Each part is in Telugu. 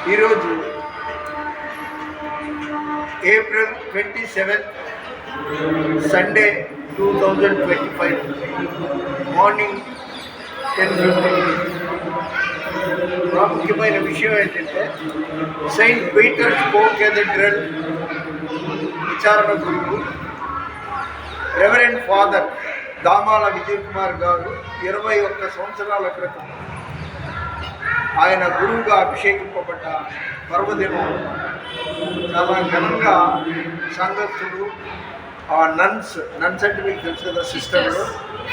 ఈరోజు ఏప్రిల్ 27 సండే 2025 మార్నింగ్ 10:50. ప్రాముఖ్యమైన విషయం ఏంటంటే సెయింట్ పీటర్స్ కో కేథడ్రల్ విచారణ గురువు రెవరెండ్ ఫాదర్ దామాల విజయ్ కుమార్ గారు 21 సంవత్సరాల క్రితం ఆయన గురువుగా అభిషేకింపబడ్డ పర్వదినం చాలా ఘనంగా సంఘస్థులు, నన్స్ అంటే మీకు తెలుసు కదా, సిస్టర్లు,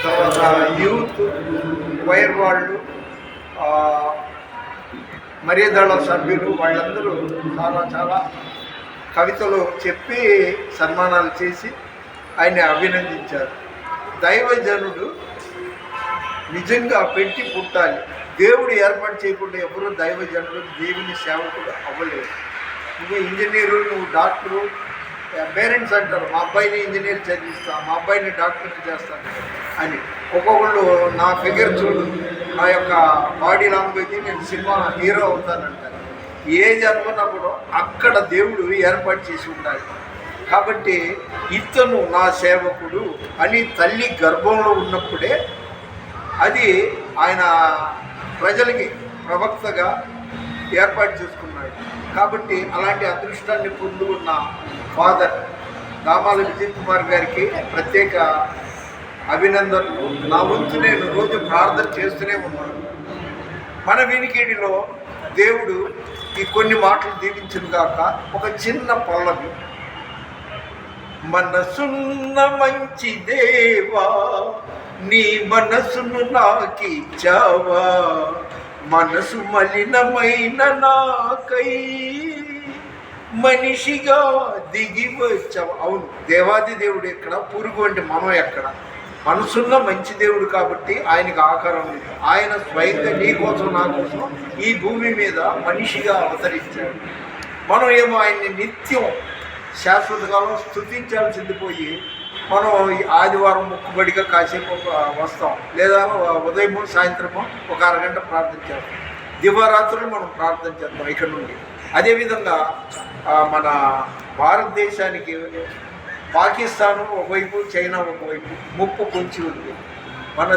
తర్వాత యూత్ వైర్ వాళ్ళు, మర్యాదళ సభ్యులు వాళ్ళందరూ చాలా కవితలు చెప్పి సన్మానాలు చేసి ఆయన్ని అభినందించారు. దైవజనుడు నిజంగా పెట్టి పుట్టాలి. దేవుడు ఏర్పాటు చేయకుండా ఎవరు దైవజనుడు, దేవుని సేవకుడు అవ్వలేరు. నువ్వు ఇంజనీరు, నువ్వు డాక్టరు, పేరెంట్స్ అంటారు మా అబ్బాయిని ఇంజనీర్ చదివిస్తా, మా అబ్బాయిని డాక్టర్ని చేస్తాను అని. ఒక్కొక్కళ్ళు నా ఫిగర్ చూడు, నా యొక్క బాడీ లాంగ్వేజ్, నేను సినిమా హీరో అవుతానంటారు. ఏది అనుకున్నప్పుడు అక్కడ దేవుడు ఏర్పాటు చేసి ఉండాలి. కాబట్టి ఇతను నా సేవకుడు అని తల్లి గర్భంలో ఉన్నప్పుడే అది ఆయన ప్రజలకి ప్రవక్తగా ఏర్పాటు చేసుకున్నాడు. కాబట్టి అలాంటి అదృష్టాన్ని పొందుకున్న ఫాదర్ దామాల విజయ్ కుమార్ గారికి ప్రత్యేక అభినందనలు. నా వంతు నేను రోజు ప్రార్థన చేస్తూనే ఉన్నాను. మన వినికిడిలో దేవుడు ఈ కొన్ని మాటలు దీవించును గాక. ఒక చిన్న పల్లవి. మనసున్న మంచి దేవా, నీ మనసును నాకిచ్చావా, మనసు మలినమైన నాకై మనిషిగా దిగి వచ్చావు. అవును, దేవాది దేవుడు ఎక్కడ, పురుగు అంటే మనం ఎక్కడ? మనసున్న మంచి దేవుడు కాబట్టి ఆయనకు ఆకారం లేదు. ఆయన స్వయంగా నీ కోసం నా కోసం ఈ భూమి మీద మనిషిగా అవతరించాడు. మనం ఏమో ఆయన్ని నిత్యం శాశ్వత కాలం స్తుతించాల్సింది పోయి మనం ఆదివారం మొక్కుబడిగా కాసేపు వస్తాం, లేదా ఉదయమో సాయంత్రమో ఒక అరగంట ప్రార్థన చేస్తాం. దివారాత్రులు మనం ప్రార్థన చేస్తాం ఇక్కడ నుండి. అదేవిధంగా మన భారతదేశానికి పాకిస్తాను ఒకవైపు, చైనా ఒకవైపు ముప్పు పొంచి ఉంది.